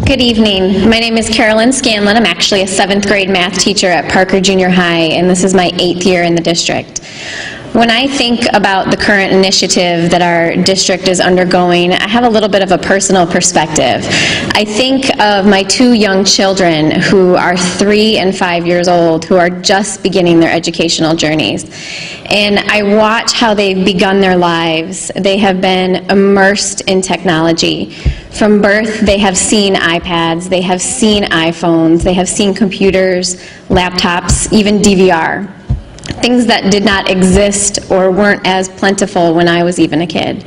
Good evening. My name is Carolyn Scanlon. I'm actually a 7th grade math teacher at Parker Junior High, and this is my 8th year in the district. When I think about the current initiative that our district is undergoing, I have a little bit of a personal perspective. I think of my 2 young children who are 3 and 5 years old, who are just beginning their educational journeys. And I watch how they've begun their lives. They have been immersed in technology. From birth, they have seen iPads, they have seen iPhones, they have seen computers, laptops, even DVR. Things that did not exist or weren't as plentiful when I was even a kid.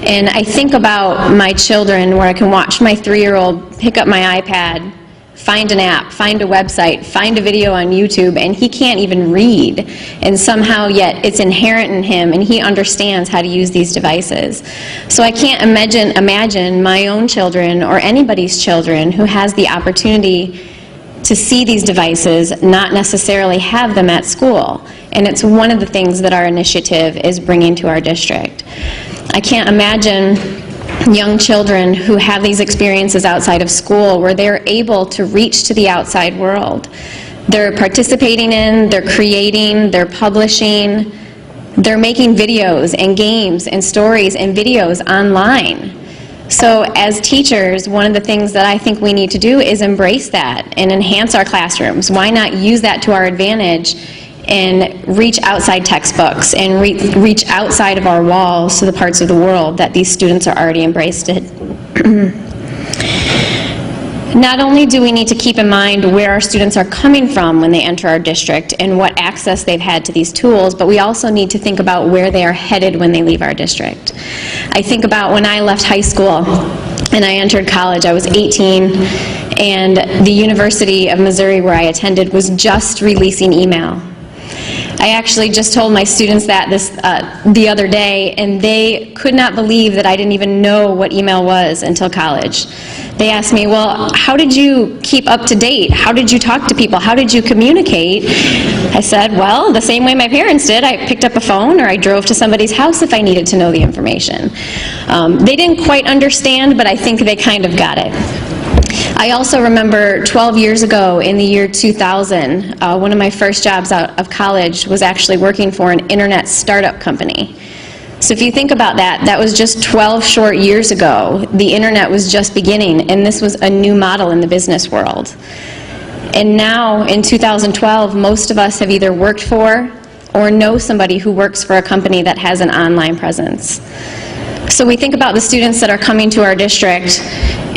And I think about my children where I can watch my 3-year-old pick up my iPad, find an app, find a website, find a video on YouTube, and he can't even read. And somehow yet it's inherent in him and he understands how to use these devices. So I can't imagine my own children or anybody's children who has the opportunity to see these devices, not necessarily have them at school. And it's one of the things that our initiative is bringing to our district. I can't imagine young children who have these experiences outside of school where they're able to reach to the outside world. They're participating in, they're creating, they're publishing, they're making videos and games and stories and videos online. So as teachers, one of the things that I think we need to do is embrace that and enhance our classrooms. Why not use that to our advantage and reach outside textbooks and reach outside of our walls to the parts of the world that these students are already embraced in. Not only do we need to keep in mind where our students are coming from when they enter our district and what access they've had to these tools, but we also need to think about where they are headed when they leave our district. I think about when I left high school and I entered college. I was 18, and the University of Missouri where I attended was just releasing email. I actually just told my students that the other day, and they could not believe that I didn't even know what email was until college. They asked me, well, how did you keep up to date? How did you talk to people? How did you communicate? I said, well, the same way my parents did. I picked up a phone or I drove to somebody's house if I needed to know the information. They didn't quite understand, but I think they kind of got it. I also remember 12 years ago in the year 2000, one of my first jobs out of college was actually working for an internet startup company. So if you think about that, that was just 12 short years ago. The internet was just beginning, and this was a new model in the business world. And now, in 2012, most of us have either worked for or know somebody who works for a company that has an online presence. So we think about the students that are coming to our district,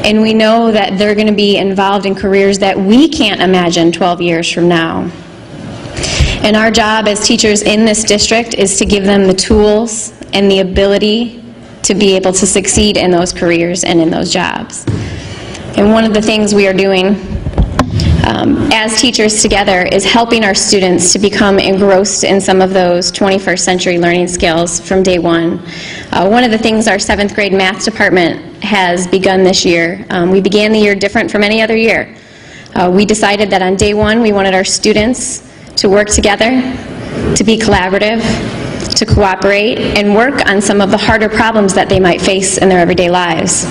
and we know that they're going to be involved in careers that we can't imagine 12 years from now. And our job as teachers in this district is to give them the tools and the ability to be able to succeed in those careers and in those jobs. And one of the things we are doing as teachers together is helping our students to become engrossed in some of those 21st century learning skills from day one. One of the things our 7th grade math department has begun this year, we began the year different from any other year. We decided that on day one we wanted our students to work together, to be collaborative, to cooperate, and work on some of the harder problems that they might face in their everyday lives.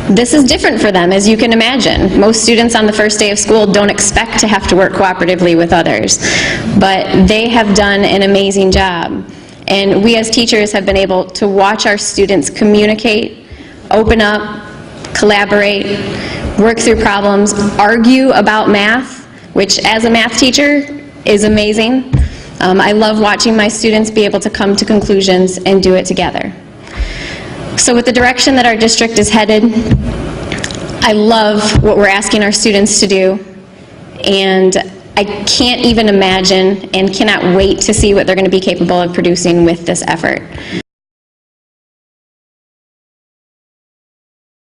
This is different for them, as you can imagine. Most students on the first day of school don't expect to have to work cooperatively with others, but they have done an amazing job. And we as teachers have been able to watch our students communicate, open up, collaborate, work through problems, argue about math, which as a math teacher is amazing. I love watching my students be able to come to conclusions and do it together. So with the direction that our district is headed, I love what we're asking our students to do, and I can't even imagine and cannot wait to see what they're going to be capable of producing with this effort.